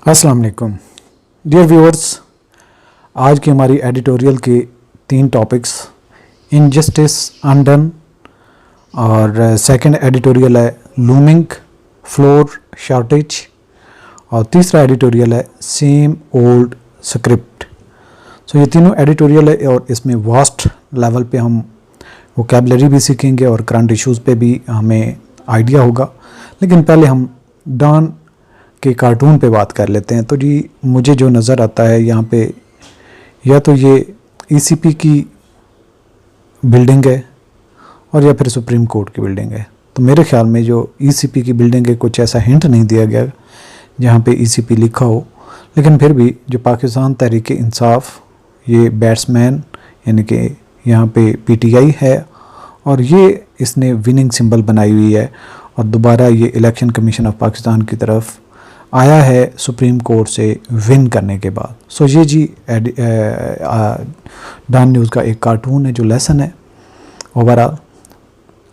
अस्सलाम वालेकुम dear viewers, आज की हमारी एडिटोरियल के 3 टॉपिक्स इनजस्टिस अनडन और सेकंड एडिटोरियल है लूमिंग फ्लोर शॉर्टेज और तीसरा एडिटोरियल है सेम ओल्ड स्क्रिप्ट। सो ये तीनों एडिटोरियल है और इसमें वास्ट लेवल पे हम वोकैबुलरी भी सीखेंगे और करंट इश्यूज़ पे भी हमें आइडिया होगा। लेकिन पहले हम डॉन के कार्टून पे बात कर लेते हैं। तो जी मुझे जो नज़र आता है यहाँ पे या तो ये ईसीपी की बिल्डिंग है और या फिर सुप्रीम कोर्ट की बिल्डिंग है। तो मेरे ख्याल में जो ईसीपी की बिल्डिंग है कुछ ऐसा हिंट नहीं दिया गया जहाँ पे ईसीपी लिखा हो, लेकिन फिर भी जो पाकिस्तान तहरीक इंसाफ ये बैट्समैन यानी कि यहाँ पे पीटीआई है और ये इसने विनिंग सिंबल बनाई हुई है और दोबारा ये इलेक्शन कमीशन ऑफ पाकिस्तान की तरफ आया है सुप्रीम कोर्ट से विन करने के बाद। सो ये जी डॉन न्यूज़ का एक कार्टून है जो लेसन है। ओवरऑल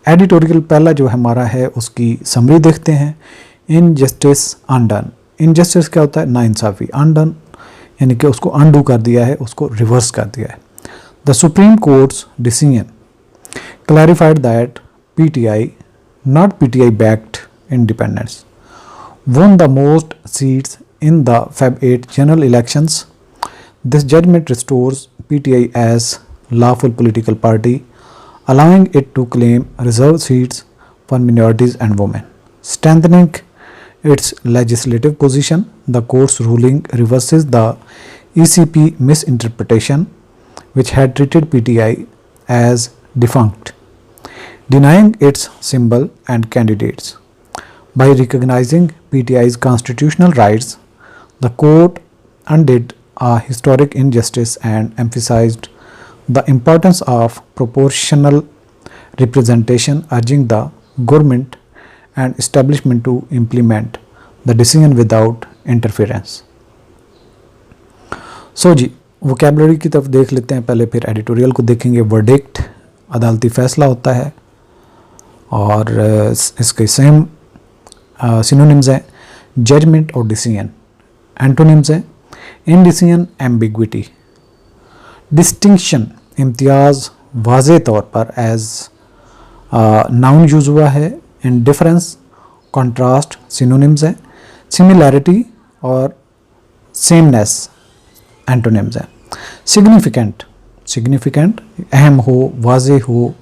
एडिटोरियल पहला जो हमारा है उसकी समरी देखते हैं। Injustice undone. इनजस्टिस क्या होता है? नाइंसाफ़ी। अनडन यानी कि उसको अनडू कर दिया है, उसको रिवर्स कर दिया है। The supreme courts decision clarified that PTI not PTI backed independence won the most seats in the Feb 8 general elections. This judgment restores PTI as lawful political party, allowing it to claim reserved seats for minorities and women. Strengthening its legislative position, the court's ruling reverses the ECP misinterpretation, which had treated PTI as defunct, denying its symbol and candidates. By recognizing PTI's constitutional rights, the court undid a historic injustice and emphasized the importance of proportional representation, urging the government and establishment to implement the decision without interference. So ji vocabulary की तरफ देख लेते हैं पहले, फिर editorial को देखेंगे। Verdict अदालती फैसला होता है और इसके सेम सिनोनिम्स हैं जजमेंट और डिसीजन। एंटोनिम्स हैं इनडिसीजन एम्बिग्विटी, डिस्टिंक्शन इम्तियाज़ वाज़े तौर पर एज नाउन यूज़ हुआ है। इंडिफरेंस कॉन्ट्रास्ट सिनोनिम्स हैं। सिमिलैरिटी और सेमनेस एंटोनिम्स हैं। सिग्निफिकेंट सिग्निफिकेंट अहम हो, वाज़े हो,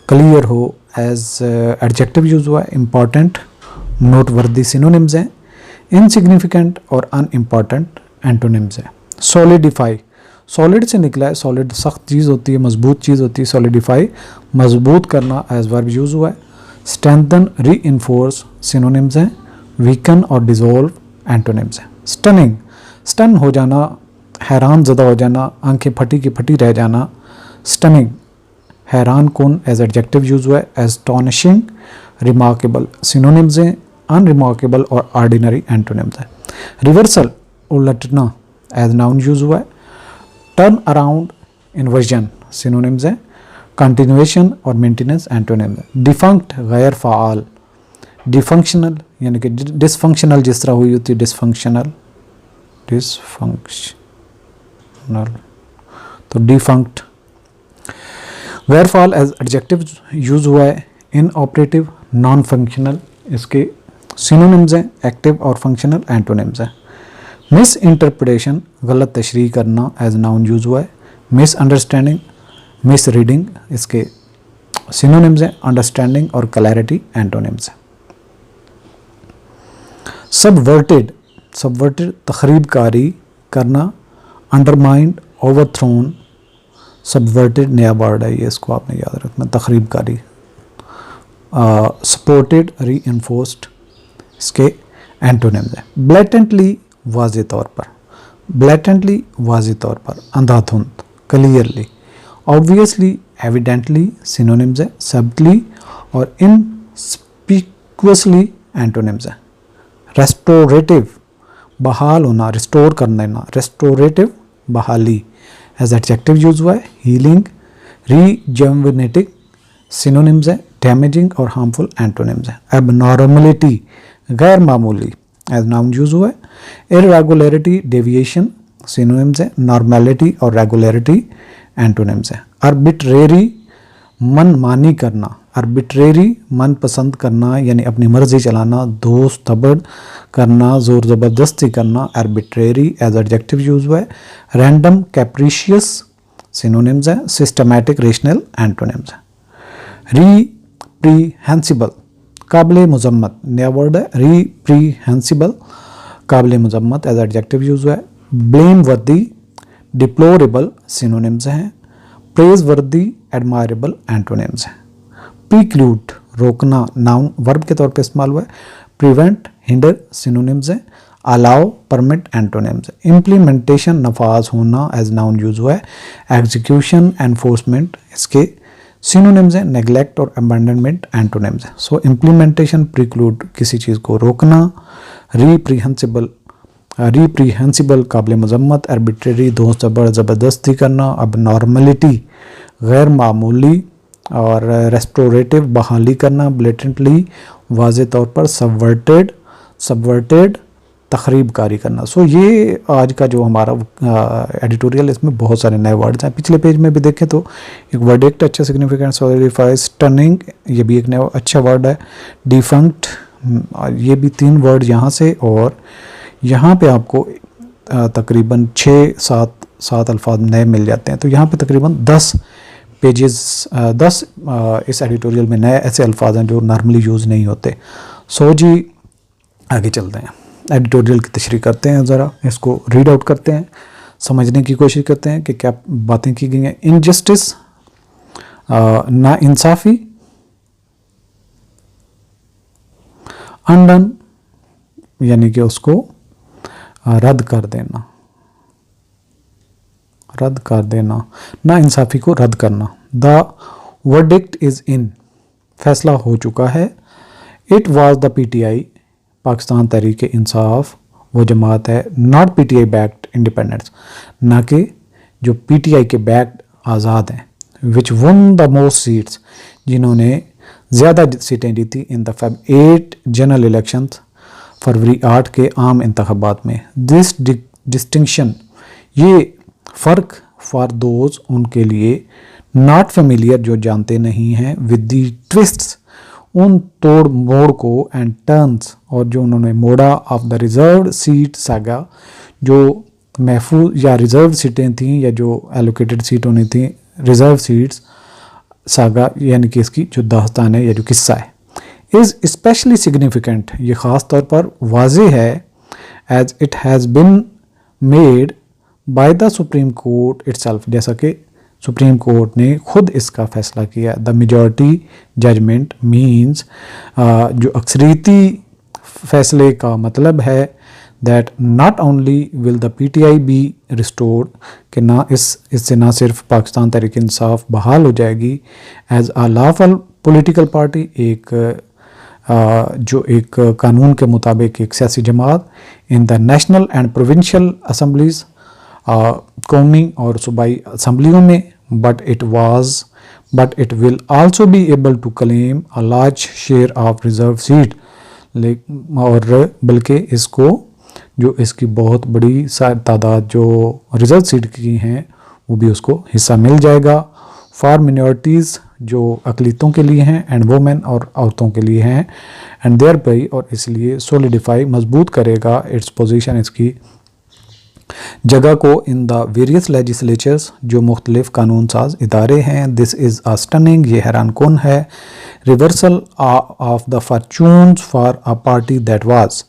क्लियर हो एज एडजेक्टिव यूज़ हुआ है। इम्पॉर्टेंट नोटवर्दी सिनोनिम्स हैं। इनसिग्निफिकेंट और अनइम्पॉर्टेंट एंटोनिम्स हैं। सॉलिडिफाई सॉलिड से निकला है, सॉलिड सख्त चीज़ होती है, मजबूत चीज़ होती है। सॉलिडिफाई मजबूत करना एज वर्ब यूज़ हुआ है। स्ट्रेंथन री इन्फोर्स सिनोनिम्स हैं। वीकन और डिज़ोल्व एंटोनिम्स हैं। स्टनिंग स्टन हो जाना, हैरान ज़दा हो जाना, आंखें फटी की फटी रह जाना। स्टनिंग हैरान कौन एज एडजेक्टिव यूज़ हुआ है। एस्टॉनिशिंग रिमार्केबल सिनोनिम्स हैं। अनरिमार्केबल और ऑर्डिनरी एंटोनिम्स हैं। रिवर्सल उलटना एज नाउन यूज़ हुआ है। टर्न अराउंड इन्वर्जन सिनोनिम्स हैं। कंटिन्यूएशन और मेंटेनेंस एंटोनिम्स हैं। डिफंक्ट गैर फ़ाल, डिफंक्शनल यानी कि डिसफंक्शनल जिस तरह हुई होती है डिसफंक्शनल तो डिफंक्ट। गैर फ़ाल एज एडजेक्टिव यूज़ हुआ है। इन ऑपरेटिव नॉन फंक्शनल इसके सिनोनिम्स हैं। एक्टिव और फंक्शनल एंटोनिम्स हैं। मिस इंटरप्रिटेशन गलत तशरीह करना एज नाउन यूज़ हुआ है। मिस अंडरस्टैंडिंग मिस रीडिंग इसके सिनोनिम्स हैं। अंडरस्टैंडिंग और क्लैरिटी एंटोनिम्स हैं। सबवर्टेड सबवर्टेड तखरीबकारी करना। अंडरमाइंड ओवरथ्रोन सबवर्टेड नया वर्ड है ये, इसको आपने याद रखना। तखरीबकारी सपोर्टेड री इन्फोर्स्ड इसके एंटोनिम्स हैं। ब्लैटेंटली वाज़े तौर पर, ब्लैटेंटली वाज़े तौर पर, अंधाधुंध क्लियरली। ऑब्वियसली एविडेंटली सिनोनिम्स हैं। सबटली और इनस्पिक्युअसली एंटोनिम्स हैं। रेस्टोरेटिव बहाल होना, रिस्टोर कर देना। रेस्टोरेटिव बहाली एज एडजेक्टिव यूज़ हुआ है। हीलिंग रीजनरेटिंग सिनोनिम्स हैं। डैमेजिंग और हार्मफुल एंटोनिम्स हैं। एबनॉर्मलिटी गैर मामूली एज नाउन यूज हुआ है। इरेगुलरिटी डेविएशन सिनोनिम्स है, नॉर्मेलिटी और रेगुलरिटी एंटोनिम्स है। आर्बिट्रेरी मनमानी करना, आर्बिट्रेरी मन पसंद करना यानी अपनी मर्जी चलाना, दोस्त तबड़ करना, जोर ज़बरदस्ती करना, आर्बिट्रेरी एज एडजेक्टिव यूज हुआ है। रैंडम कैप्रिशियस सिनोनिम्स है, सिस्टमैटिक रेशनल एंटोनिम्स है। रीप्रीहेंसिबल काबिल मजम्मत नया वर्ड है, रीप्रीहेंसिबल काबिल मजम्मत एज एडजेक्टिव यूज हुआ है। ब्लेम वर्दी डिप्लोरेबल सिनोनिम्स हैं। प्रेज वर्दी एडमायरेबल एंटोनिम्स हैं। प्रीक्लूड रोकना नाउन वर्ब के तौर पे इस्तेमाल हुआ है। प्रिवेंट हिंडर सिनोनिम्स हैं। अलाउ परमिट एंटोनिम्स है। इम्प्लीमेंटेशन नफाज होना एज नाउन यूज हुआ है। एग्जीक्यूशन एनफोर्समेंट इसके सिनोनिम्स हैं। नेग्लेक्ट और अबैंडनमेंट एंटोनिम्स है। सो इम्प्लीमेंटेशन प्रीक्लूड किसी चीज़ को रोकना, रीप्रीहेंसिबल काबिल मजम्मत, आर्बिट्रेरी दोस्त ज़बरदस्ती करना, अब नॉर्मलिटी गैर मामूली और रेस्टोरेटिव बहाली करना, ब्लेटेंटली वाज़े तौर पर सबवर्टेड तखरीबकारी करना। सो ये आज का जो हमारा एडिटोरियल, इसमें बहुत सारे नए वर्ड्स हैं। पिछले पेज में भी देखें तो एक वर्डिक्ट अच्छा सिग्निफिकेंट सॉलिडिफाई, स्टनिंग ये भी एक नया अच्छा वर्ड है। डिफंक्ट ये भी 3 वर्ड यहाँ से, और यहाँ पे आपको तकरीबन 6-7 अल्फाज नए मिल जाते हैं। तो यहाँ पे तकरीबन 10 पेजेस 10 इस एडिटोरियल में नए ऐसे अल्फाज हैं जो नॉर्मली यूज़ नहीं होते। सो जी आगे चलते हैं, एडिटोरियल की तशरीह करते हैं, ज़रा इसको रीड आउट करते हैं, समझने की कोशिश करते हैं कि क्या बातें की गई हैं। इनजस्टिस नाइंसाफ़ी, अनडन यानी कि उसको रद्द कर देना, नाइंसाफ़ी को रद्द करना। द वर्डिक्ट इज़ इन फैसला हो चुका है। It was the PTI Pakistan Tehreek Insaf वो जमात है, नॉट PTI बैक्ड इंडिपेंडेंस, ना कि जो PTI के बैक्ड आज़ाद हैं। Which won the most seats जिन्होंने ज़्यादा सीटें दी थी in the Feb 8 general election फरवरी 8 के आम इंतखाबात में। दिस डिस्टिंक्शन ये फ़र्क फॉर दोज उनके लिए नॉट फेमिलियर जो जानते नहीं हैं, विद दी ट्विस्ट्स उन तोड़ मोड़ को, एंड टर्न्स और जो उन्होंने मोड़ा, of the reserved seat saga जो महफूज या रिज़र्व सीटें थीं या जो एलोकेटेड सीट होनी थी, रिज़र्व सीट्स सागा यानी कि इसकी जो दास्तान है या जो किस्सा है। इज़ स्पेशली सिग्निफिकेंट ये ख़ास तौर पर वाज़े है, as it has been made by the supreme court itself, जैसा कि सुप्रीम कोर्ट ने खुद इसका फैसला किया। द मेजॉरिटी जजमेंट मीन्स जो अक्सरीती फैसले का मतलब है that not only will the PTI be restored कि ना इससे ना सिर्फ पाकिस्तान तहरीक इंसाफ बहाल हो जाएगी as a lawful political party, जो एक कानून के मुताबिक एक सियासी जमात, in the national and provincial assemblies कौमी और सूबाई असम्बलियों में, but it will also be able to claim a large share of reserve seat, और बल्कि इसको जो इसकी बहुत बड़ी तादाद जो रिजर्व सीट की हैं वो भी उसको हिस्सा मिल जाएगा। फॉर मिनॉरिटीज़ जो अकलीतों के लिए हैं, एंड वोमेन और औरतों के लिए हैं, एंड देयर बाई और इसलिए सोलिडिफाई मजबूत करेगा इट्स पोजीशन इसकी जगह को इन द वेरियस लेजिस्लेचर्स जो मुख्तलिफ कानून साज इदारे हैं। दिस इज़ अ स्टनिंग ये हैरान कन है। Reversal of the fortunes for a party that was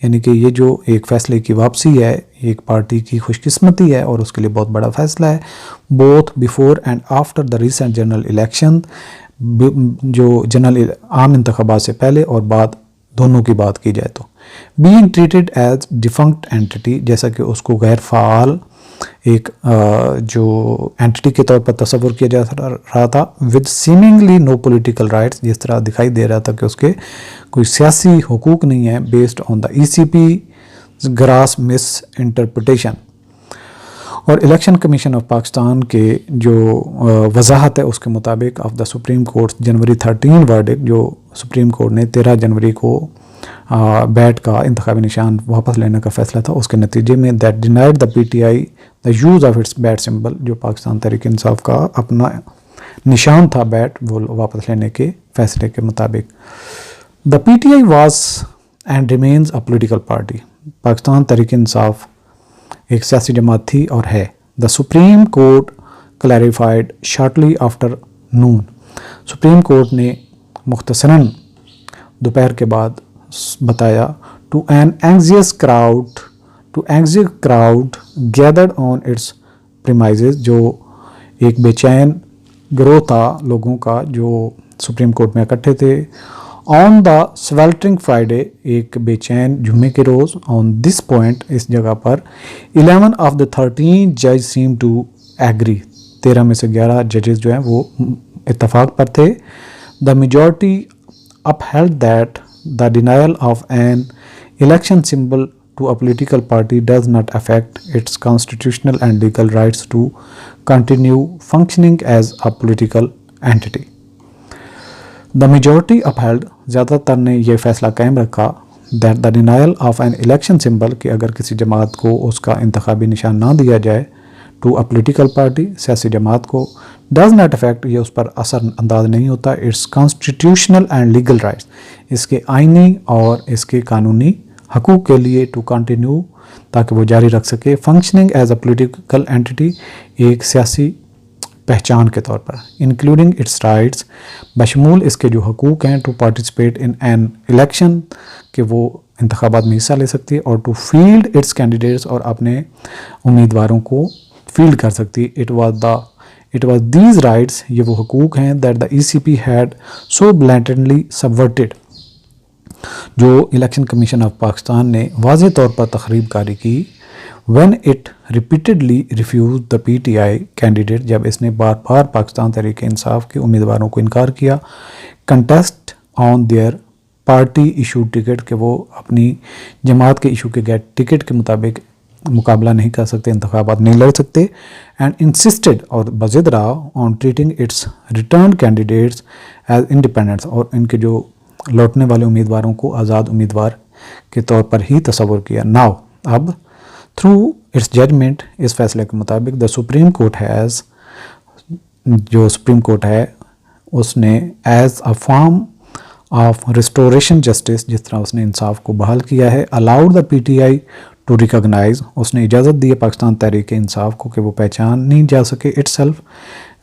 यानी कि ये जो एक फ़ैसले की वापसी है, एक पार्टी की खुशकिस्मती है और उसके लिए बहुत बड़ा फ़ैसला है। Both before and after the recent general election जो जनरल आम इंतखाबात से पहले और बाद दोनों की बात की जाए तो being treated as defunct entity जैसा कि उसको गैर फ़ाल एक जो एंटिटी के तौर पर तस्वुर किया जा रहा था, with seemingly no political rights जिस तरह दिखाई दे रहा था कि उसके कोई सियासी हुकूक नहीं है, based on the ECP grass miss interpretation. और इलेक्शन कमीशन ऑफ पाकिस्तान के जो वजाहत है उसके मुताबिक of the supreme court January 13 verdict जो सुप्रीम कोर्ट ने 13 जनवरी को बैट का इंतखाबी निशान वापस लेने का फैसला था, उसके नतीजे में that denied the PTI the use of its bat symbol, जो पाकिस्तान तहरीक इंसाफ का अपना निशान था बैट, वो वापस लेने के फैसले के मुताबिक। The PTI was and remains a political party, Pakistan Tehreek Insaf एक सियासी जमात थी और है। The supreme court clarified shortly after noon, supreme court ने मुख्तसरन दोपहर के बाद बताया, to an anxious crowd gathered on its premises, जो एक बेचैन गिरोह था लोगों का जो सुप्रीम कोर्ट में इकट्ठे थे। ऑन द स्वेल्टरिंग फ्राइडे, एक बेचैन जुम्मे के रोज़। ऑन दिस पॉइंट, इस जगह पर 11 ऑफ द 13 जज सीम टू एग्री, 13 में से 11 जजेस जो हैं वो इत्तफाक पर थे। The majority upheld that the denial of an election symbol to a political party does not affect its constitutional and legal rights to continue functioning as a political entity. The majority upheld, ज़्यादातर ने यह फैसला कायम रखा, that the denial of an election symbol, कि अगर किसी जमात को उसका इंतखाबी निशान ना दिया जाए, टू अ पोलिटिकल पार्टी, सियासी जमात को, डज नॉट अफेक्ट, ये उस पर असर अंदाज नहीं होता, it's constitutional and legal rights, इसके आइनी और इसके कानूनी हकूक़ के लिए, टू कंटिन्यू, ताकि वो जारी रख सके, functioning as a political entity, एक सियासी पहचान के तौर पर, इंक्लूडिंग इट्स राइट्स, बशमूल इसके जो हकूक़ हैं, to participate in an election, कि वो इंतखाबात में हिस्सा ले सकती है, और टू फील्ड इट्स कैंडिडेट्स, और अपने उम्मीदवारों को फील्ड कर सकती है। इट वाज दीज राइट्स, ये वो हकूक़ हैं, that the ECP had so blatantly subverted, जो इलेक्शन कमीशन ऑफ पाकिस्तान ने वाज़ेह तौर पर तखरीब कारी की, when it repeatedly refuse the PTI candidate, जब इसने बार बार पाकिस्तान तहरीक इंसाफ के उम्मीदवारों को इनकार किया, contest on their party issue ticket, के वो अपनी जमात के इशू के गए टिकट के मुताबिक मुकाबला नहीं कर सकते, इंतखाबात नहीं लड़ सकते, एंड इंसिस्टेड, और बज़िद रहा, on treating its return candidates as independents, और इनके जो लौटने वाले उम्मीदवारों को आज़ाद उम्मीदवार के तौर पर ही तस्वुर किया। नाउ, अब थ्रू इट्स जजमेंट, इस फैसले के मुताबिक, द सुप्रीम कोर्ट हैज़, जो सुप्रीम कोर्ट है उसने as a form of restoration justice, जिस तरह उसने इंसाफ को बहाल किया है, allowed the PTI to recognize, उसने इजाज़त दी है पाकिस्तान तहरीक इंसाफ को कि वो पहचान नहीं जा सके इटसेल्फ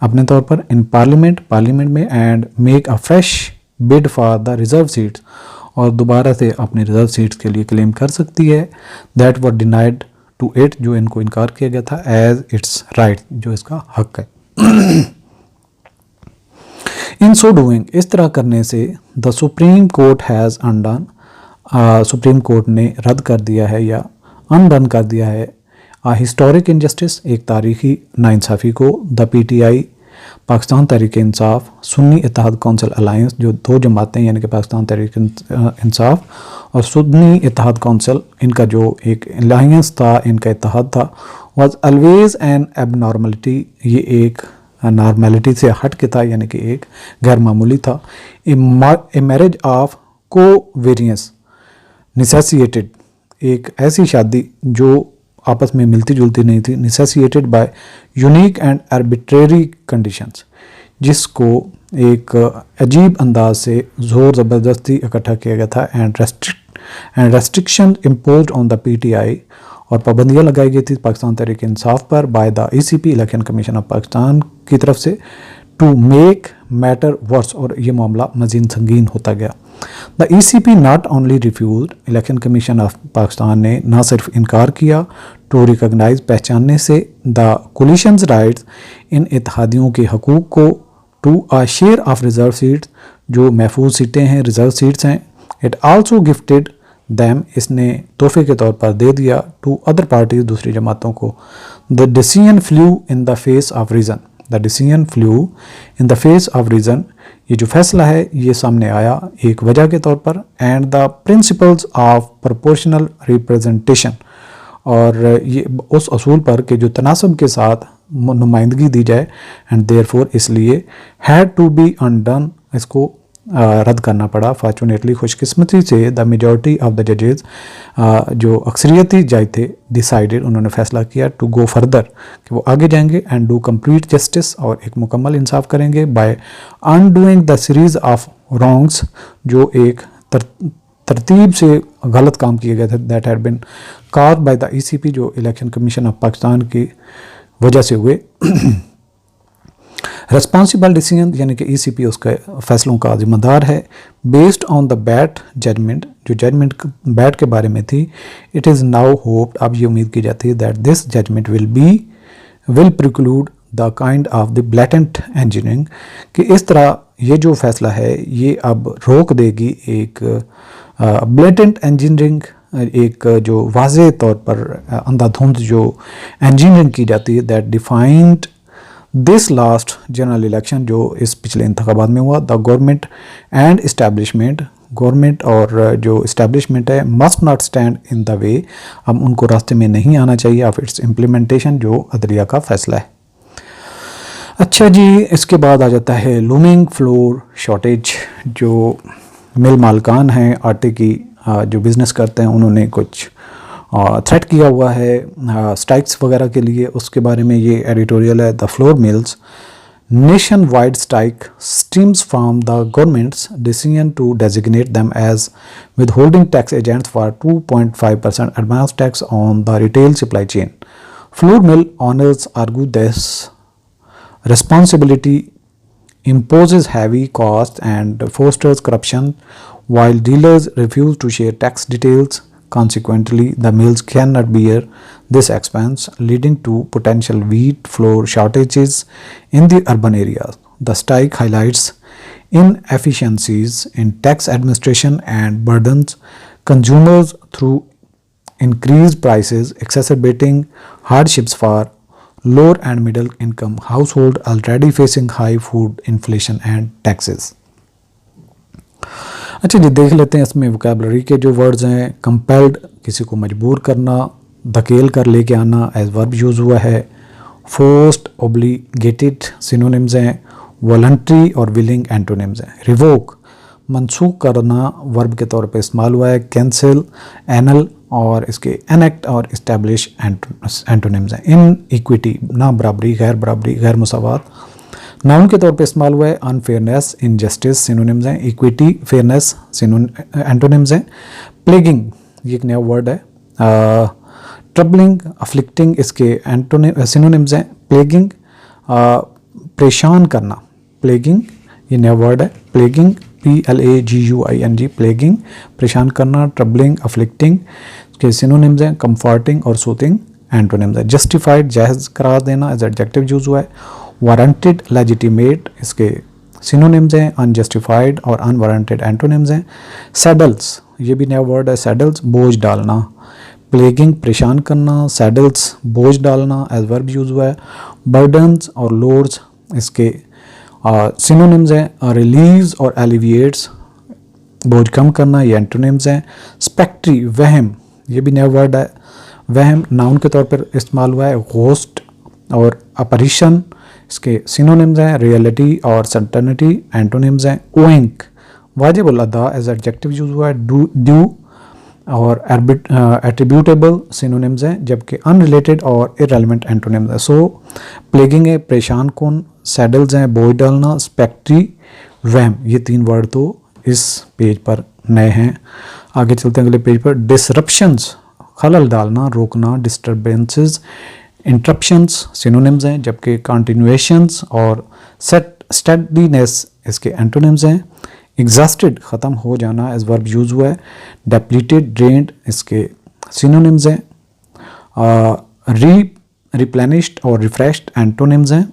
अपने तौर पर, इन पार्लियामेंट में, and make a fresh bid for the reserve seats, और दोबारा से अपनी रिजर्व सीट्स के लिए क्लेम कर सकती है, that were denied to it, जो इनको इनकार किया गया था, एज इट्स राइट, जो इसका हक है। इन सो डूइंग, इस तरह करने से, the supreme court has undone, supreme court ने रद्द कर दिया है या अनडन कर दिया है, हिस्टोरिक इनजस्टिस, एक तारीखी नाइंसाफ़ी को, the PTI Pakistan Tehreek Insaf, Sunni Ittehad Council alliance, जो दो जमातें यानी कि पाकिस्तान तहरीक इंसाफ और सुन्नी इत्तेहाद कौंसिल, इनका जो एक अलायंस था, इनका इत्तेहाद था, वाज ऑलवेज एन एबनॉर्मलिटी, ये एक नॉर्मेलिटी से हट के था, यानी कि एक गैर मामूली था। ए मैरिज ऑफ कोवेरियंस नेसेसिएटेड, एक ऐसी शादी जो आपस में मिलती जुलती नहीं थी, necessitated by unique and arbitrary conditions, जिसको एक अजीब अंदाज से ज़ोर ज़बरदस्ती इकट्ठा किया गया था, and restriction imposed on the PTI, और पाबंदियाँ लगाई गई थी पाकिस्तान तहरीक इंसाफ पर bye the ECP election commission of Pakistan की तरफ से, टू मेक मैटर वर्स, और ये मामला मज़ीद संगीन होता गया। The ECP not only refuse, election commission of Pakistan ने ना सिर्फ इनकार किया, टू रिकॉग्नाइज, पहचानने से, द कोलिशंस राइट्स, इन इत्तेहादियों के हकूक़ को, to a share of reserve seats, जो महफूज सीटें हैं, रिजर्व सीट्स हैं, इट आल्सो गिफ्टेड दैम, इसने तोहफे के तौर पर दे दिया, टू अदर पार्टीज, दूसरी जमातों को, the decision flu in the face of reason, the decision flu in the face of reason, ये जो फैसला है ये सामने आया एक वजह के तौर पर, and the principles of proportional representation, और ये उस असूल पर कि जो तनासब के साथ नुमाइंदगी दी जाए, एंड देयरफॉर इसलिए हैड टू बी अनडन, इसको रद्द करना पड़ा। फॉर्चुनेटली, खुशकिस्मती से द मेजॉरिटी ऑफ द जजेस, जो अक्सरियती जज थे, डिसाइडेड, उन्होंने फैसला किया टू गो फर्दर, कि वो आगे जाएंगे एंड डू कंप्लीट जस्टिस, और एक मुकम्मल इंसाफ करेंगे by undoing the series of wrongs, जो एक तरतीब से गलत काम किए गए थे, that had been caused by the ECP, जो इलेक्शन कमीशन ऑफ पाकिस्तान की वजह से हुए। रिस्पॉन्सिबल डिसीजन यानी कि ECP उसके फैसलों का जिम्मेदार है। Based on the bat judgment, जो जजमेंट बैट के बारे में थी, इट इज़ नाउ होप्ड, अब ये उम्मीद की जाती है, that this judgment will preclude the kind of the blatant engineering, कि इस तरह ये जो फैसला है ये अब रोक देगी एक ब्लैटेंट इंजीनियरिंग, एक जो वाज़े तौर पर अंधाधुंध जो इंजीनियरिंग की जाती है, that defined this last general election, जो इस पिछले इंतखाबात में हुआ। The government and establishment, government और जो इस्टेब्लिशमेंट है, must not stand in the way, अब उनको रास्ते में नहीं आना चाहिए ऑफ इट्स इम्प्लीमेंटेशन, जो अदलिया का फैसला है। अच्छा जी, इसके बाद आ जाता है लूमिंग फ्लोर शॉर्टेज। जो मिल मालकान हैं आटे की, जो बिज़नेस करते हैं, उन्होंने कुछ थ्रेट किया हुआ है स्ट्राइक्स वगैरह के लिए, उसके बारे में ये एडिटोरियल है। The flour mills nationwide strike stems from the government's decision to designate them as withholding tax agents for 2.5% advance tax on the retail supply chain. Flour mill owners argue this responsibility imposes heavy costs and fosters corruption, while dealers refuse to share tax details. Consequently, the mills cannot bear this expense, leading to potential wheat flour shortages in the urban areas. The strike highlights inefficiencies in tax administration and burdens consumers through increased prices, exacerbating hardships for lower and middle income household already facing high food inflation and taxes। अच्छा जी, देख लेते हैं इसमें vocabulary के जो words हैं। Compelled, किसी को मजबूर करना, धकेल कर लेके आना एज वर्ब यूज़ हुआ है। फोर्स्ड, ओब्लिगेटेड सिनोनिम्स हैं। वॉलंटरी और विलिंग एंटोनिम्स हैं। रिवोक, मनसूख करना वर्ब के तौर पे इस्तेमाल हुआ है। कैंसिल, एनल और इसके एनेक्ट और इस्टेब्लिश एंटोनिम्स हैं। इन इक्विटी, ना बराबरी, गैर मुसावात, नाउन के तौर पे इस्तेमाल हुआ है। अनफेयरनेस, इनजस्टिस सिनोनिम्स हैं। इक्विटी, फेयरनेस एंटोनिम्स हैं। प्लेगिंग, ये एक नया वर्ड है। ट्रबलिंग, अफ्लिक्टिंग, इसके सिनोनिम्स हैं। प्लेगिंग, परेशान करना, प्लेगिंग ये नया वर्ड है। प्लेगिंग, PLAGUING, प्लेगिंग, परेशान करना। ट्रबलिंग, अफ्लिक्टिंग के सिनोनिम्स हैं। कंफर्टिंग और सूथिंग एंटोनिम्स हैं। जस्टिफाइड, जायज़ करार देना एज एडजेक्टिव यूज हुआ है। वारंटेड, लेजिटिमेट, इसके सिनोनिम्स हैं। अनजस्टिफाइड और अनवारंटेड एंटोनिम्स हैं। सैडल्स, ये भी नया वर्ड है। सैडल्स, बोझ डालना। प्लेगिंग, परेशान करना। सैडल्स, बोझ डालना एज वर्ब यूज हुआ है। बर्डन्स और लोड्स, इसके सिनोनिम्स हैं। रिलीव्स और एलिविएट्स, बोझ कम करना, ये एंटोनिम्स हैं। स्पेक्ट्री, वहम, ये भी नया वर्ड है। वहम नाउन के तौर पर इस्तेमाल हुआ है। घोस्ट और अपरिशन, इसके सिनोनिम्स हैं। रियलिटी और सर्टेनिटी एंटोनिम्स हैं। ओइंक, वाजिब अदा एज एडजेक्टिव यूज हुआ है। ड्यू और एट्रीब्यूटेबल सिनोनिम्स हैं, जबकि अनरिलेटेड और इररेलेवेंट एंटोनिम्स हैं। सो प्लेगिंग है परेशान कौन, सैडल्स हैं बोझ डालना, स्पेक्ट्री, वहम, ये तीन वर्ड तो इस पेज पर नए हैं। आगे चलते हैं अगले पेज पर। डिसरप्शंस, खलल डालना, रोकना। डिस्टर्बेंसेस, इंटरप्शंस सिनोनिम्स हैं, जबकि कंटिन्यूएशंस और स्टेडीनेस इसके एंटोनिम्स हैं। एग्जॉस्टेड, ख़त्म हो जाना एज वर्ब यूज हुआ है। डेप्लीटेड, ड्रेन्ड, इसके सिनोनिम्स हैं। रिप्लेनिश्ड और रिफ्रेश्ड एंटोनिम्स हैं।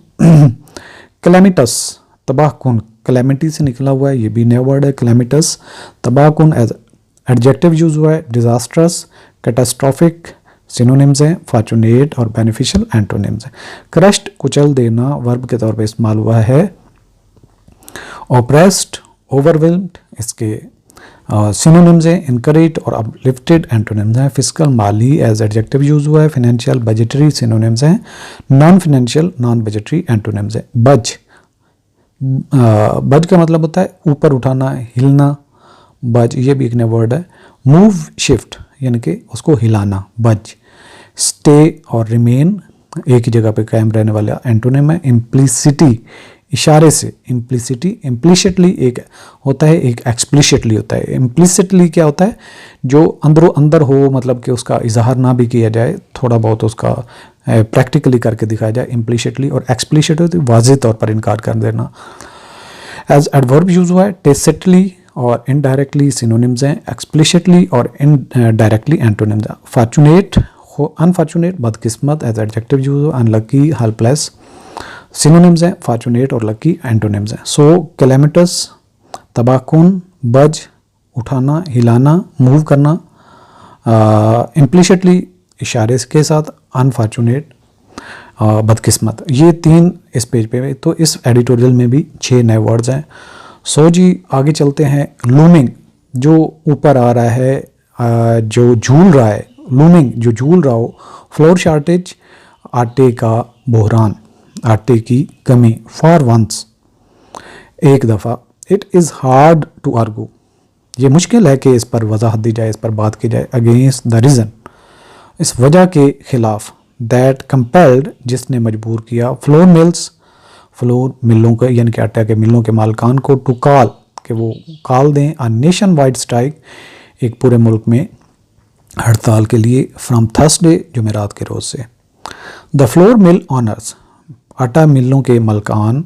क्लैमिटस, तबाहकुन, क्लैमिटी से निकला हुआ है, ये भी नया वर्ड है। क्लैमिटस, तबाहकुन एज एडजेक्टिव यूज हुआ है। डिजास्ट्रस, कैटास्ट्रॉफिक सिनोनिम्स हैं। फॉर्चुनेट और बेनिफिशियल एंटोनिम्स हैं। क्रश्ड, कुचल देना वर्ब के तौर पे इस्तेमाल हुआ है। ऑप्रेस्ड, ओवरवेल्म्ड, इसके सिनोनिम्स हैं। इनकरेज और अपलिफ्टेड एंटोनिम्स हैं। फिस्कल, माली एज एडजेक्टिव यूज हुआ है। फाइनेंशियल, बजटरी सिनोनिम्स हैं। Non financial, non budgetary antonyms हैं। बज, बज का मतलब होता है ऊपर उठाना, हिलना, बज ये भी एक नया वर्ड है। मूव, शिफ्ट यानी कि उसको हिलाना, बज। स्टे और रिमेन एक ही जगह पे कायम रहने वाला एंटोनिम है। इम्प्लिसिटी इशारे से, इम्प्लिसिटी इम्प्लिशिटली एक होता है, एक एक्सप्लिशिटली होता है। इम्प्लिसिटली क्या होता है, जो अंदरों अंदर हो, मतलब कि उसका इजहार ना भी किया जाए, थोड़ा बहुत उसका प्रैक्टिकली करके दिखाया जाए। इम्प्लिशिटली और एक्सप्लिशिटली वाज़ेह तौर पर इनकार कर देना। एज एडवर्ब यूज हुआ है। टेसिटली और इनडायरेक्टली सिनोनिम्स हैं। एक्सप्लिशिटली और इनडायरेक्टली एंटोनिम्स हैं। फॉर्चुनेट अनफॉर्चुनेट बदकिस्मत एज एडजेक्टिव यूज हुआ। अनलकी हेल्पलेस सिनोनिम्स हैं। फॉर्चुनेट और लकी एंटोनिम्स हैं। सो कैलेमिटस तबाहकुन, बज उठाना, हिलाना, मूव करना। इम्प्लिशिटली इशारे के साथ, अनफॉर्चुनेट बदकिस्मत। ये 3 इस पेज पे। तो इस एडिटोरियल में भी 6 नए वर्ड्स हैं। सो जी आगे चलते हैं। लूमिंग जो ऊपर आ रहा है, जो झूल रहा है, लूमिंग जो झूल रहा हो। फ्लोर शॉर्टेज आटे का बहरान, आटे की कमी। फॉर वंस एक दफ़ा। It is hard to argue ये मुश्किल है कि इस पर वजाहत दी जाए, इस पर बात की जाए। अगेंस्ट द रीज़न इस वजह के खिलाफ। दैट कंपेल्ड जिसने मजबूर किया। फ्लोर मिल्स फ्लोर मिलों के यानी कि आटा के मिलों के मालकान को। टू कॉल कि वो कॉल दें। अ नेशन वाइड स्ट्राइक एक पूरे मुल्क में हड़ताल के लिए। फ्रॉम थर्सडे जुमेरात के रोज़ से। द फ्लोर मिल ऑनर्स आटा मिलों के मलकान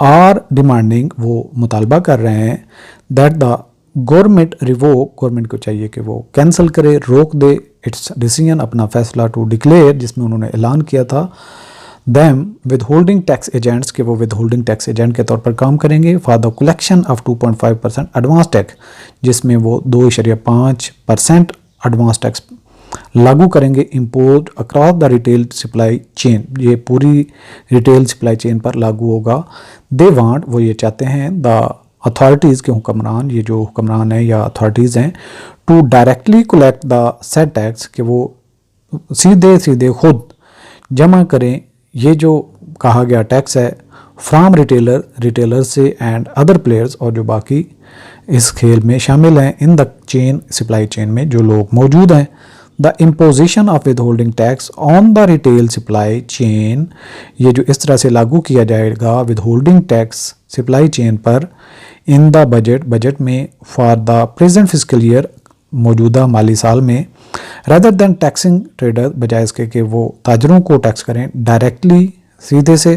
आर डिमांडिंग वो मुतालबा कर रहे हैं। That the government revoke government को चाहिए कि वो कैंसिल करे, रोक दे इट्स डिसीजन अपना फैसला। टू डिक्लेयर जिसमें उन्होंने ऐलान किया था। Them with holding tax agents के वो विद होल्डिंग टैक्स एजेंट के तौर पर काम करेंगे। For the collection of 2.5% advance tax जिसमें वो 2.5% एडवांस टैक्स लागू करेंगे। Import across the retail supply chain ये पूरी रिटेल सप्लाई चेन पर लागू होगा। दे वांट वो ये चाहते हैं। द अथॉरिटीज़ के हुक्मरान ये जो हुक्मरान हैं या अथॉरिटीज़ हैं। To directly collect the set tax कि वो सीधे सीधे खुद जमा करें ये जो कहा गया टैक्स है। फ्राम रिटेलर से एंड अदर प्लेयर्स और जो बाकी इस खेल में शामिल हैं। In the chain supply chain में जो लोग मौजूद हैं। The imposition of with holding tax on the retail supply chain ये जो इस तरह से लागू किया जाएगा with holding tax supply chain पर। इन द बजट में for the present physical year मौजूदा माली साल में। रदर दैन टैक्सिंग ट्रेडर बजाय इसके कि वो ताजरों को टैक्स करें डायरेक्टली सीधे से।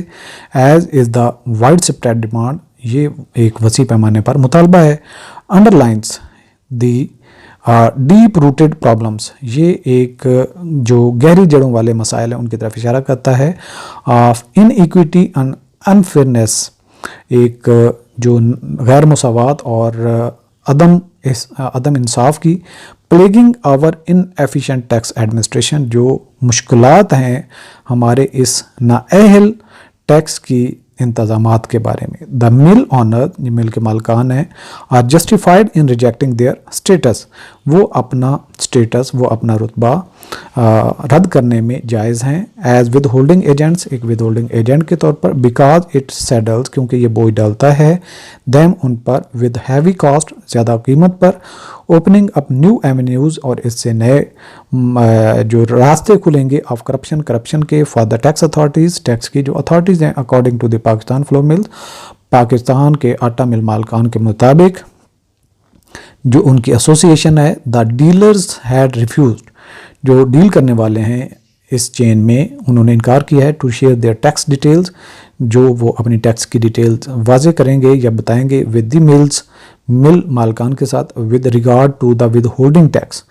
As is the widespread demand ये एक वसी पैमाने पर मुतालबा है। Underlines the deep rooted problems ये एक जो गहरी जड़ों वाले मसाइल हैं उनकी तरफ इशारा करता है। ऑफ इनइक्विटी एंड अनफेयरनेस एक जो गैर मुसावात और अदम इंसाफ की। Plaguing our inefficient tax administration जो मुश्किलात हैं हमारे इस नाअहल टैक्स की इंतज़ामात के बारे में। द मिल ऑनर ये मिल के मालकान हैं are justified in rejecting their status वो अपना स्टेटस वो अपना रुतबा रद्द करने में जायज़ हैं। एज विद होल्डिंग एजेंट्स एक विद होल्डिंग एजेंट के तौर पर। बिकॉज इट सेडल्स क्योंकि ये बोझ डालता है। दैम उन पर विद हैवी कॉस्ट ज़्यादा कीमत पर। ओपनिंग अप न्यू एवेन्यूज़ और इससे नए जो रास्ते खुलेंगे ऑफ करप्शन के for the tax authorities tax की जो अथॉरिटीज़ हैं। According to the Pakistan flour mill Pakistan के आटा मिल मालकान के मुताबिक जो उनकी एसोसिएशन है। द डीलर्स हैड रिफ्यूज्ड जो डील करने वाले हैं इस चेन में उन्होंने इनकार किया है। To share their tax details जो वो अपनी टैक्स की डिटेल्स वाजे करेंगे या बताएंगे विद द मिल्स मिल मालकान के साथ। With regard to the withholding tax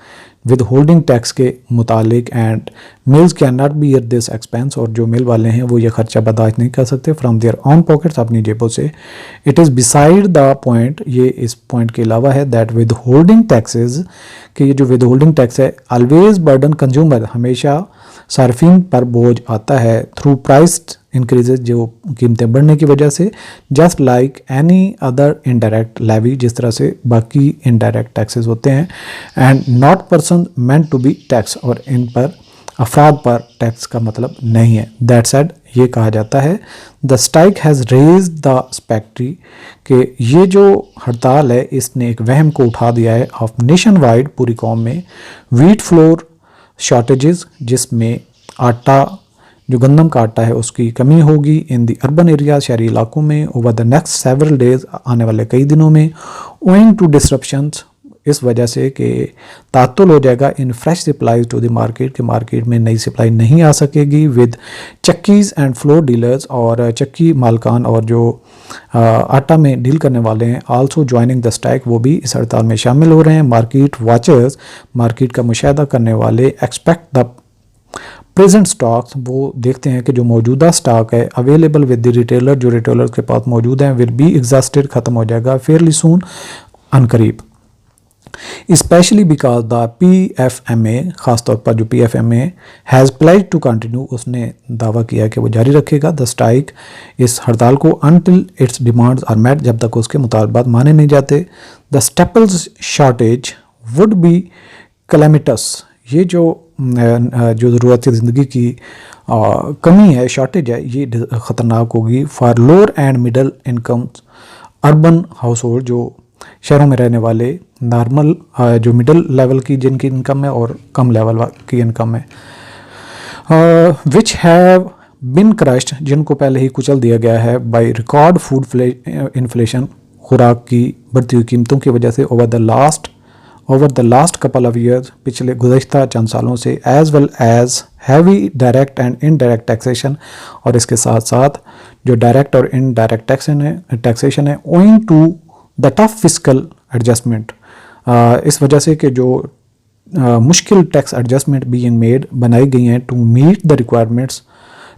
withholding tax के मुतालिक। And mills can not bear this expense और जो मिल वाले हैं वो ये खर्चा बर्दाश्त नहीं कर सकते फ्रॉम देयर ऑन पॉकेट्स अपनी जेबों से। It is beside the point ये इस पॉइंट के अलावा है दैट विद होल्डिंग टैक्सेस कि ये जो विद होल्डिंग टैक्स है ऑलवेज बर्डन कंज्यूमर हमेशा सार्फिन पर बोझ आता है। थ्रू प्राइस इंक्रीजेज जो कीमतें बढ़ने की वजह से। Just like any other indirect levy जिस तरह से बाकी इनडायरेक्ट टैक्सेस होते हैं। And not person meant to be tax और इन पर अफराद पर टैक्स का मतलब नहीं है। दैट सेड ये कहा जाता है the strike has raise the spectre कि ये जो हड़ताल है इसने एक वहम को उठा दिया है ऑफ नेशन वाइड पूरी कौम में व्हीट फ्लोर शॉर्टेजेस, जिसमें आटा जो गंदम का आटा है उसकी कमी होगी इन दी अर्बन एरिया, शहरी इलाकों में over the next several days, आने वाले कई दिनों में, ओइंग टू डिसरप्शंस, इस वजह से कि तातुल हो जाएगा in fresh supply to the market, के मार्केट में नई सप्लाई नहीं आ सकेगी, with chakkis and flour dealers, और चक्की मालकान और जो आटा में डील करने वाले हैं आल्सो ज्वाइनिंग द स्ट्राइक, वो भी इस हड़ताल में शामिल हो रहे हैं। मार्केट वाचर्स, मार्केट का मुशाहिदा करने वाले, एक्सपेक्ट द प्रेजेंट स्टॉक्स, वो देखते हैं कि जो मौजूदा स्टॉक है अवेलेबल विद द रिटेलर, जो रिटेलर के पास मौजूद हैं, विल बी एग्जॉस्टेड, ख़त्म हो जाएगा फेयरली सून, अनकरीब। स्पेशली बिकॉज द PFMA, ख़ासतौर पर जो PFMA has pledge to continue, उसने दावा किया कि वो जारी रखेगा द स्ट्राइक, इस हड़ताल को, until its demands are met, जब तक उसके मुतालबात माने नहीं जाते। The staples shortage would be calamitous, ये जो ज़रूरत ज़िंदगी की कमी है, शॉर्टेज है, ये ख़तरनाक होगी for lower and middle income urban house hold, जो शहरों में रहने वाले नॉर्मल जो मिडिल लेवल की जिनकी इनकम है और कम लेवल की इनकम है, विच हैव बिन क्रश्ड, जिनको पहले ही कुचल दिया गया है बाय रिकॉर्ड फूड इन्फ्लेशन, खुराक की बढ़ती हुई कीमतों की वजह से over the last couple of years, पिछले गुज़श्ता चंद सालों से, as well as heavy direct and indirect taxation, और इसके साथ साथ जो डायरेक्ट और इनडायरेक्ट टैक्सेशन है owing to the tough fiscal adjustment, इस वजह से कि जो मुश्किल टैक्स एडजस्टमेंट बीइंग मेड, बनाई गई हैं टू मीट द रिक्वायरमेंट्स,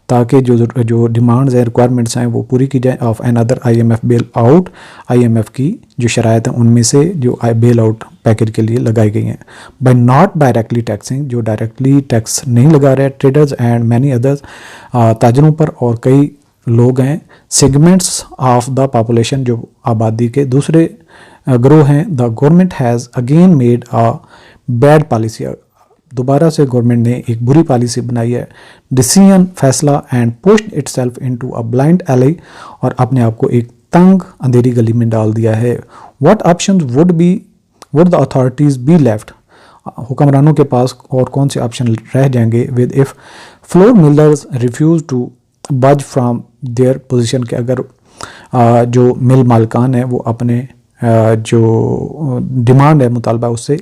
ताकि जो डिमांड्स हैं, रिक्वायरमेंट्स हैं, वो पूरी की जाए, of an other IMF bail out, IMF की जो शराइत हैं उनमें से जो बेल आउट पैकेज के लिए लगाई गई हैं, बाय नॉट डायरेक्टली टैक्सिंग, जो डायरेक्टली टैक्स नहीं लगा रहे, ट्रेडर्स एंड मैनी अदर्स, ताजरों पर और कई लोग हैं, सेगमेंट्स ऑफ द पॉपुलेशन, जो आबादी के दूसरे ग्रोह हैं। The government has again made a bad policy, दोबारा से गवर्नमेंट ने एक बुरी पॉलिसी बनाई है, डिसीजन, फैसला, and pushed itself into a blind alley, और अपने आप को एक तंग अंधेरी गली में डाल दिया है। What options would the authorities be left, हुक्मरानों के पास और कौन से ऑप्शन रह जाएंगे, with if flour millers refuse to budge from their position, के अगर जो मिल मालकान है वो अपने जो डिमांड है, मुतालबा, उससे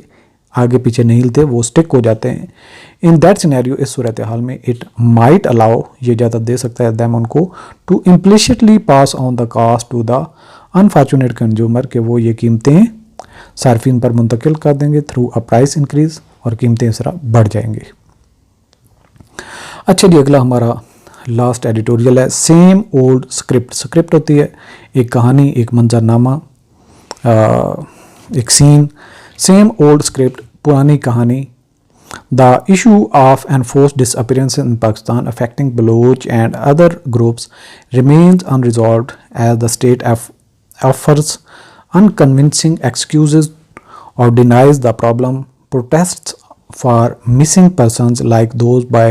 आगे पीछे नहीं हिलते, वो स्टिक हो जाते हैं। इन दैट सिनेरियो, इस सूरत हाल में, इट माइट अलाउ, ये इजाज़त दे सकता है दैम उनको, to implicitly pass on the cost to the unfortunate consumer, के वो ये कीमतें सार्फिन पर मुंतकिल कर देंगे थ्रू अ प्राइस इंक्रीज, और कीमतें इस तरह बढ़ जाएंगी। अच्छा जी, अगला हमारा लास्ट एडिटोरियल है, सेम ओल्ड स्क्रिप्ट। स्क्रिप्ट होती है एक कहानी, एक मंजरनामा, एक सीन, सेम ओल्ड स्क्रिप्ट, पुरानी कहानी। The issue of enforced disappearance in Pakistan affecting Baloch and other groups remains unresolved as the state offers unconvincing excuses or denies the problem. Protests for missing persons like those by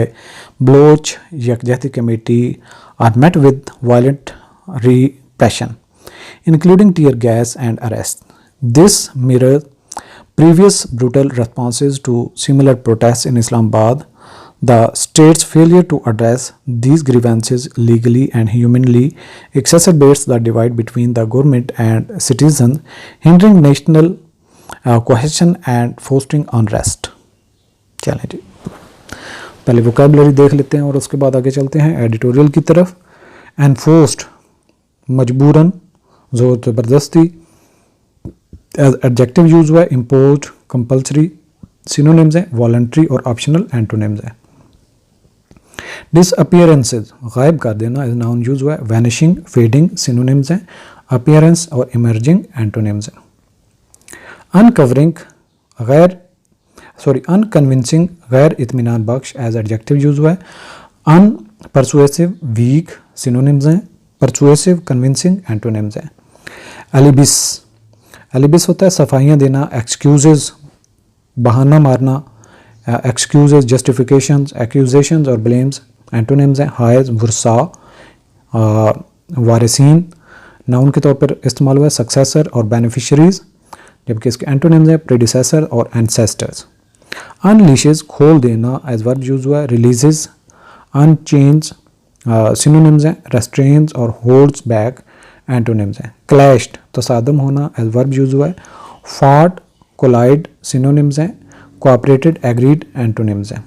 Baloch Yakjahti Committee are met with violent repression, including tear gas and arrest. This mirrors previous brutal responses to similar protests in Islamabad. The state's failure to address these grievances legally and humanly exacerbates the divide between the government and citizens, hindering national cohesion and fostering unrest. चलें जी, पहले vocabulary देख लेते हैं और उसके बाद आगे चलते हैं एडिटोरियल की तरफ। एनफोर्स्ड, मजबूरन, जोर ज़बरदस्ती। एज एडजेक्टिव यूज हुआ है, इम्पोज्ड, कंपल्सरी। सिनोनिम्स हैं वॉलंटरी और ऑप्शनल, एंटोनिम्स हैं। डिसअपियरेंसेज, गायब कर देना, एज नाउन यूज हुआ है। वैनिशिंग, फेडिंग, सिनोनिम्स हैं। अपीयरेंस और इमर्जिंग, एंटोनिम्स हैं। अनकवरिंग, अनकन्विंसिंग, गैर इत्मीनान बख्श, एज एडजेक्टिव यूज हुआ है। अनपरसुएसिव, वीक, सिनोनिम्स हैं। परसुएसिव, कन्विंसिंग, एंटोनिम्स हैं। एलिबिस, एलिबिस होता है सफाइयाँ देना, एक्सक्यूजेज, बहाना मारना, एक्सक्यूजेज, जस्टिफिकेशंस, एक्यूजेशंस और ब्लेम्स। एंटोनिम्स हैं हायज, वुरसा, वारिसीन नाउन के तौर पर इस्तेमाल हुआ है, सक्सेसर और बेनिफिशरीज, जबकि इसके एंटोनिम्स हैं प्रेडिसेसर और एंसेस्टर्स। अनलीशेस खोल देना एज वर्ब यूज हुआ है, रिलीजेस, अनचेंज सिनोनिम्स हैं, रेस्ट्रेन्स और होल्ड्स बैक एंटोनिम्स हैं। क्लैश्ड तसादम होना एज वर्ब यूज हुआ है, फाट, कोलाइड सिनोनिम्स हैं, कोऑपरेटेड, एग्रीड एंटोनिम्स हैं।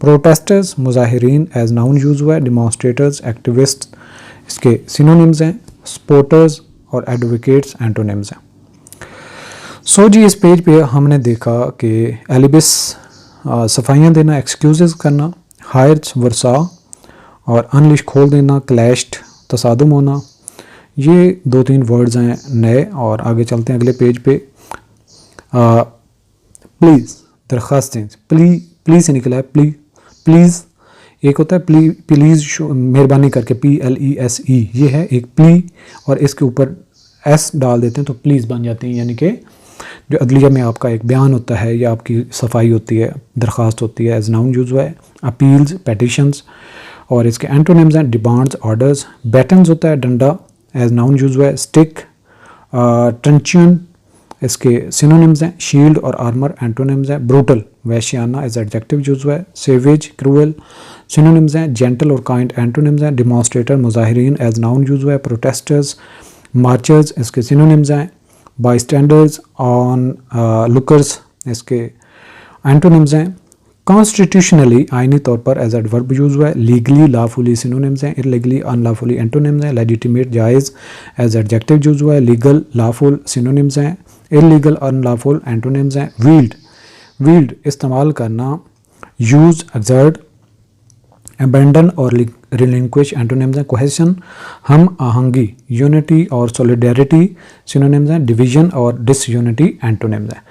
प्रोटेस्टर्स मुजाहिरीन एज नाउन यूज हुआ है, डिमॉन्स्ट्रेटर्स, एक्टिविस्ट इसके सिनोनिम्स हैं, सपोर्टर्स और एडवोकेट्स एंटोनिम्स हैं। सो जी इस पेज पे हमने देखा कि एलिबिस सफाइयाँ देना, एक्सक्यूज़ करना, हायर्स वर्सा और अनलिश खोल देना, क्लैश्ड तसादुम होना, ये 2-3 वर्ड्स हैं नए। और आगे चलते हैं अगले पेज पे। प्लीज़ दरख्वास्तें, प्लीज़ से निकला है प्लीज़, एक होता है प्लीज़ मेहरबानी करके PLESE, ये है एक प्ली और इसके ऊपर S डाल देते हैं तो प्लीज़ बन जाती हैं, यानी कि जो अदलिया में आपका एक बयान होता है या आपकी सफाई होती है, दरख्वास्त होती है, एज नाउन यूज हुआ है। अपील्स, पेटिशंस और इसके एंटोनिम्स हैं डिमांड्स, ऑर्डर्स। बैटन्स होता है डंडा, एज नाउन यूज हुआ है। स्टिक, ट्रंचियन इसके सिनोनिम्स हैं। शील्ड और आर्मर एंटोनिम्स हैं। ब्रूटल वैश्याना एज एडजेक्टिव यूज हुआ है। सेवेज, क्रूअल सिनोनिम्स हैं। जेंटल और काइंड एंटोनिम्स हैं। डिमॉन्स्ट्रेटर मुजाहिरीन एज नाउन यूज हुआ है। प्रोटेस्टर्स, मार्चर्स इसके सिनोनिम्स हैं। बाईस्टैंडर्स, ऑन लुकर्स इसके एंटोनिम्स हैं। कॉन्स्टिट्यूशनली आइनी तौर पर एज एडवर्ब यूज हुआ है। लीगली, लॉफुली सिनोनिम्स हैं। इलीगली, अनलॉफुली एंटोनिम्स हैं। लेजिटिमेट, जायज़ एज एडजेक्टिव यूज हुआ है। लीगल, लॉफुल सिनोनिम्स हैं। इलीगल, अनलॉफुल एंटोनिम्स हैं। वील्ड इस्तेमाल करना, यूज, एक्सर्ट, अबेंडन और रिलिंक्विश एंटोनिम्स हैं। कोहेशन, हम आहंगी, यूनिटी और सॉलिडेरिटी सिनोनिम्स हैं। डिवीजन और डिसयूनिटी एंटोनिम्स हैं।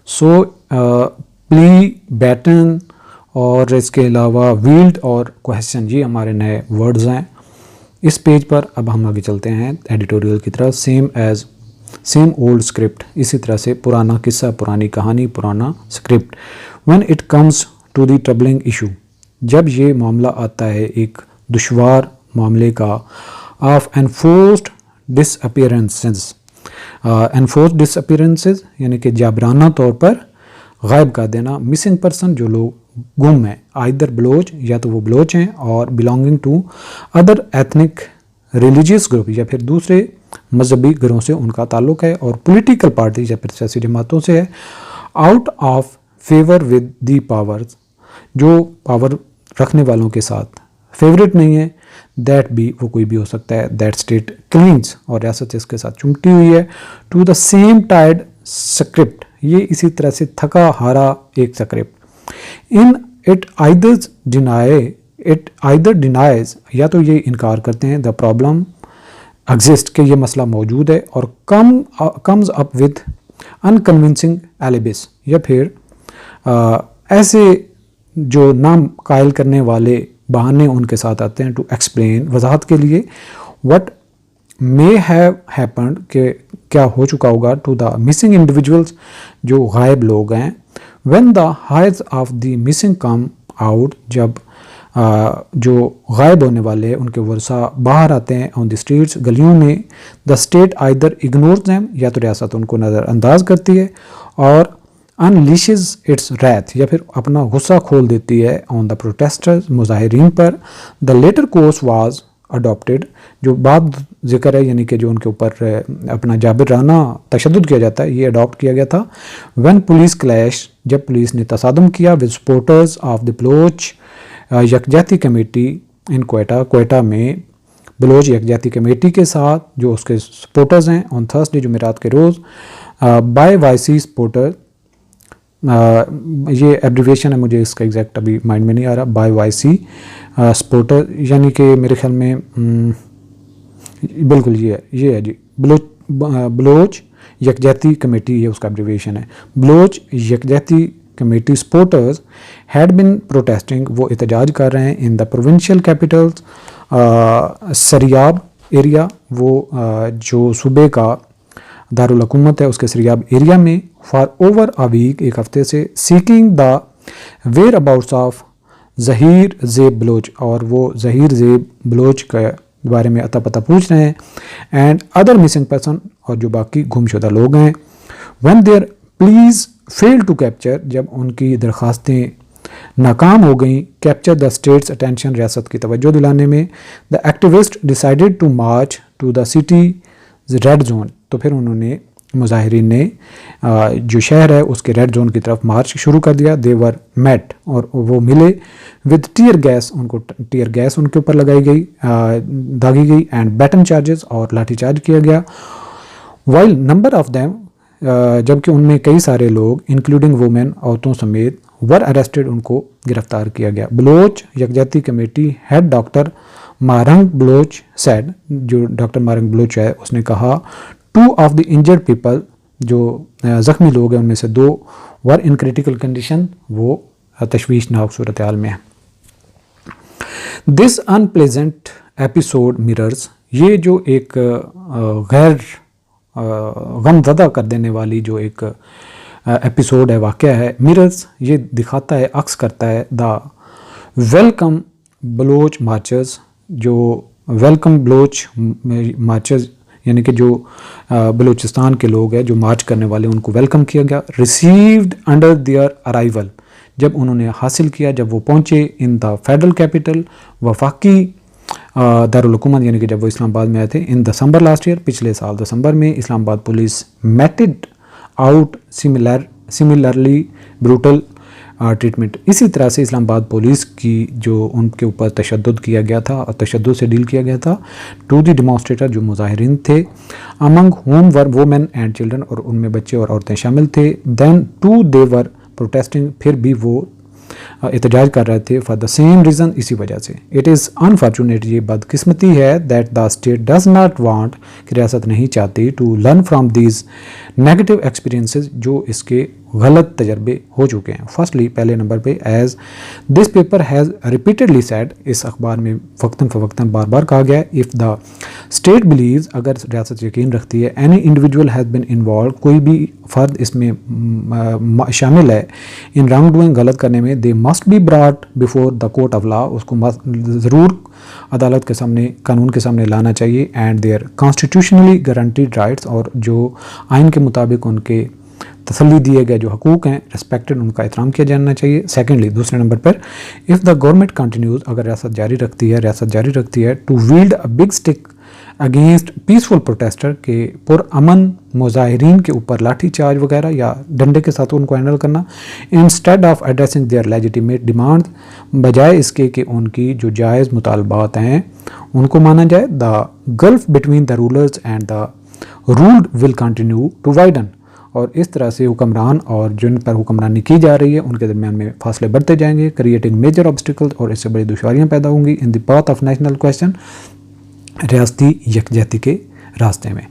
सो प्ली, बैटन और इसके अलावा वील्ड और कोहेशन ये हमारे नए वर्ड्स हैं इस पेज पर। अब हम आगे चलते हैं एडिटोरियल की तरफ। सेम ओल्ड स्क्रिप्ट, इसी तरह से पुराना किस्सा, पुरानी कहानी, पुराना script. When it comes to the troubling issue, जब ये मामला आता है एक दुश्वार मामले का, of enforced disappearances, enforced disappearances यानी कि जाबराना तौर पर गायब कर देना। मिसिंग पर्सन, जो लोग गुम हैं, आइदर बलोच या तो वो बलोच हैं और belonging to other ethnic religious group या फिर दूसरे मजहबी ग्रोह से उनका ताल्लुक है, और पॉलिटिकल पार्टी या फिर सियासी जमातों से है। Out of favour with the powers, जो पावर रखने वालों के साथ फेवरेट नहीं है। दैट भी, वो कोई भी हो सकता है। दैट स्टेट क्लीन्स, और रियासत इसके साथ चुमटी हुई है। टू द सेम टाइड स्क्रिप्ट, ये इसी तरह से थका हारा एक script. In it either denies, या तो ये इनकार करते हैं, द प्रॉब्लम एग्जिस्ट, कि ये मसला मौजूद है, और कम्स अप विद अनकन्विंसिंग एलिबिस, या फिर ऐसे जो नाम कायल करने वाले बहाने उनके साथ आते हैं। टू एक्सप्लेन, वजाहत के लिए। व्हाट मे हैव हैपेंड, के क्या हो चुका होगा। टू द मिसिंग इंडिविजुअल्स, जो गायब लोग हैं। When the heirs of the missing come out, जब जो गायब होने वाले हैं उनके वर्सा बाहर आते हैं ऑन द स्ट्रीट्स, गलियों में। The state either ignores them, या तो रियासत उनको नज़रअंदाज करती है, और अनलीशेस इट्स रैथ, या फिर अपना गुस्सा खोल देती है ऑन द प्रोटेस्टर्स, मुजाहिरीन पर। The latter course was adopted, जो बाद जिक्र है, यानी कि जो उनके ऊपर अपना जाबिराना तशद्दुद किया जाता है, ये अडॉप्ट किया गया था। व्हेन पुलिस क्लैश, जब पुलिस ने तसादम किया with supporters of the Baloch Yakjehti Committee in Quetta में बलोच यकजाती कमेटी के साथ, जो उसके सपोर्टर्स हैं। ऑन थर्सडे, जुमेरात के रोज़। बाय वाईसी सपोर्टर, ये एब्रीविएशन है, मुझे इसका एग्जैक्ट अभी माइंड में नहीं आ रहा। बाय वाईसी सपोर्टर, यानी कि मेरे ख्याल में बिल्कुल ये है जी, बलोच यकजाती कमेटी, ये उसका एब्रीविएशन है। Baloch Yakjehti Committee supporters had been protesting, वो एहतजाज कर रहे हैं। In the provincial capitals Sariab area, वो जो सूबे का दारुल हुकूमत है उसके सरियाब एरिया में। फॉर ओवर अ वीक, एक हफ्ते से। Seeking the whereabouts of Zaheer Zeb Baloch, और वो ज़हीर ज़ेब बलोच के बारे में अता पता पूछ रहे हैं, एंड अदर मिसिंग पर्सन, और जो बाकी गुमशुदा लोग हैं। When their pleas fail to capture, जब उनकी दरख्वास्तें नाकाम हो गई कैप्चर द स्टेट्स अटेंशन, रियासत की तवज्जो दिलाने में, the activist decided to march to the city red zone, तो फिर उन्होंने मुजाहिरीन ने जो शहर है उसके रेड जोन की तरफ मार्च शुरू कर दिया। दे वर मेट, और वो मिले विद टीयर गैस, उनको टीयर गैस उनके ऊपर लगाई गई, दागी गई, एंड बैटन चार्जेस, और लाठी चार्ज किया गया। वाइल नंबर ऑफ देम, जबकि उनमें कई सारे लोग इंक्लूडिंग वुमेन, औरतों समेत, वर अरेस्टेड, उनको गिरफ्तार किया गया। Baloch Yakjehti Committee head doctor Mahrang Baloch said, जो डॉक्टर मारंग बलोच है उसने कहा, 2 ऑफ द इंजर्ड पीपल, जो ज़ख्मी लोग हैं उनमें से 2 वर इन क्रिटिकल कंडीशन, वो तशवीशनाक सूरत हाल में है। दिस अनप्लेजेंट एपिसोड मिरर्स, ये जो एक गैर गमज़दा कर देने वाली जो एक एपिसोड है, वाक़या है, मिरर्स, ये दिखाता है, अक्स करता है द वेलकम बलोच मार्चर्स, जो वेलकम बलोच मार्चर्स यानी कि जो बलूचिस्तान के लोग हैं जो मार्च करने वाले, उनको वेलकम किया गया। रिसीव्ड अंडर देयर अराइवल, जब उन्होंने हासिल किया, जब वो पहुँचे इन द फेडरल कैपिटल, वफाकी दारुल हुकूमत, यानी कि जब वो इस्लामाबाद में आए थे इन दिसंबर लास्ट ईयर, पिछले साल दिसंबर में, Islamabad police mated out similarly brutal treatment, इसी तरह से इस्लामाबाद पुलिस की जो उनके ऊपर तशद्दुद किया गया था और तशद्दुद से डील किया गया था, टू द डेमोन्स्ट्रेटर, जो मुजाहिरीन थे, among whom were women and children, और उनमें बच्चे और औरतें शामिल थे। Then too they were protesting, फिर भी वो एहतजाज कर रहे थे फॉर द सेम रीज़न, इसी वजह से। इट इज़ अनफॉर्चुनेट, ये बदकिस्मती है, that the state does not want, कि रियासत नहीं चाहती, to learn from these negative experiences, जो इसके गलत तजर्बे हो चुके हैं। फर्स्टली, पहले नंबर पे, as this paper has repeatedly said, इस अखबार में वक्तन फ़वक्तन बार बार कहा गया, इफ़ द स्टेट बिलीव्स, अगर रियासत यकीन रखती है, any individual has been involve, कोई भी फ़र्द इसमें शामिल है, इन रॉन्ग डूइंग, गलत करने में, they must be brought before the court of law, उसको ज़रूर अदालत के सामने, कानून के सामने लाना चाहिए, and their constitutionally guaranteed rights, और जो आइन के मुताबिक उनके तसल्ली दिए गए जो हकूक़ हैं, रिस्पेक्टेड, उनका एहतराम किया जाना चाहिए। सेकेंडली, दूसरे नंबर पर, इफ़ द गवर्नमेंट कंटिन्यूज़, अगर रियासत जारी रखती है, to wield a big stick against peaceful protester, के पुरअमन मुजाहिरीन के ऊपर लाठी चार्ज वगैरह या डंडे के साथ उनको हैंडल करना, instead of addressing their legitimate demand, बजाय इसके कि उनकी जो जायज़ मुतालबात हैं उनको माना जाए। The gulf between the rulers and the ruled will continue to widen, और इस तरह से हुक्मरान और जिन पर हुक्मरानी की जा रही है उनके दरमियान में फासले बढ़ते जाएंगे, क्रिएटिंग मेजर ऑब्स्टिकल्स, और इससे बड़ी दुश्वारियाँ पैदा होंगी in the path of national question, रियासती यकजहती के रास्ते में।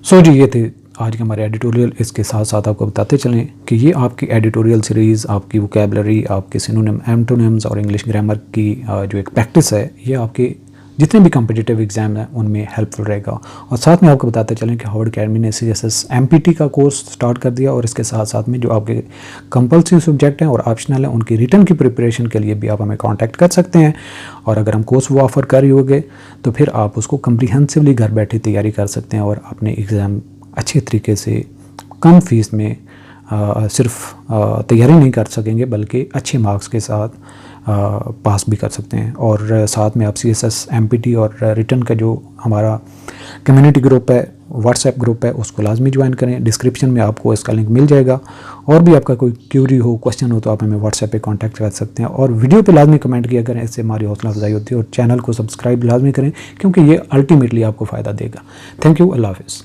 सो जी, ये थे आज के हमारे एडिटोरियल। इसके साथ साथ आपको बताते चलें कि ये आपकी एडिटोरियल सीरीज़, आपकी वोकैबलरी, आपके सिनोनिम, एंटोनिम्स और इंग्लिश ग्रामर की जो एक प्रैक्टिस है, ये आपके जितने भी कॉम्पिटिटिव एग्ज़ाम हैं उनमें हेल्पफुल रहेगा। और साथ में आपको बताते चलें कि हार्वर्ड अकेडमी ने CSS MPT का कोर्स स्टार्ट कर दिया, और इसके साथ साथ में जो आपके कंपल्सरी सब्जेक्ट हैं और ऑप्शनल हैं उनकी रिटर्न की प्रिपरेशन के लिए भी आप हमें कांटेक्ट कर सकते हैं। और अगर हम कोर्स वो ऑफ़र कर रही होंगे तो फिर आप उसको कम्प्रीहेंसिवली घर बैठे तैयारी कर सकते हैं, और अपने एग्ज़ाम अच्छे तरीके से कम फीस में सिर्फ तैयारी नहीं कर सकेंगे बल्कि अच्छे मार्क्स के साथ पास भी कर सकते हैं। और साथ में आप CSS MPT और रिटर्न का जो हमारा कम्युनिटी ग्रुप है, व्हाट्सएप ग्रुप है, उसको लाजमी ज्वाइन करें। डिस्क्रिप्शन में आपको इसका लिंक मिल जाएगा। और भी आपका कोई क्यूरी हो, क्वेश्चन हो तो आप हमें व्हाट्सएप पे कांटेक्ट कर सकते हैं। और वीडियो पे लाजमी कमेंट किया करें, इससे हमारी हौसला अफजाई होती है। और चैनल को सब्सक्राइब लाजमी करें क्योंकि ये अल्टीमेटली आपको फ़ायदा देगा। थैंक यू, अल्लाह हाफ़िज़।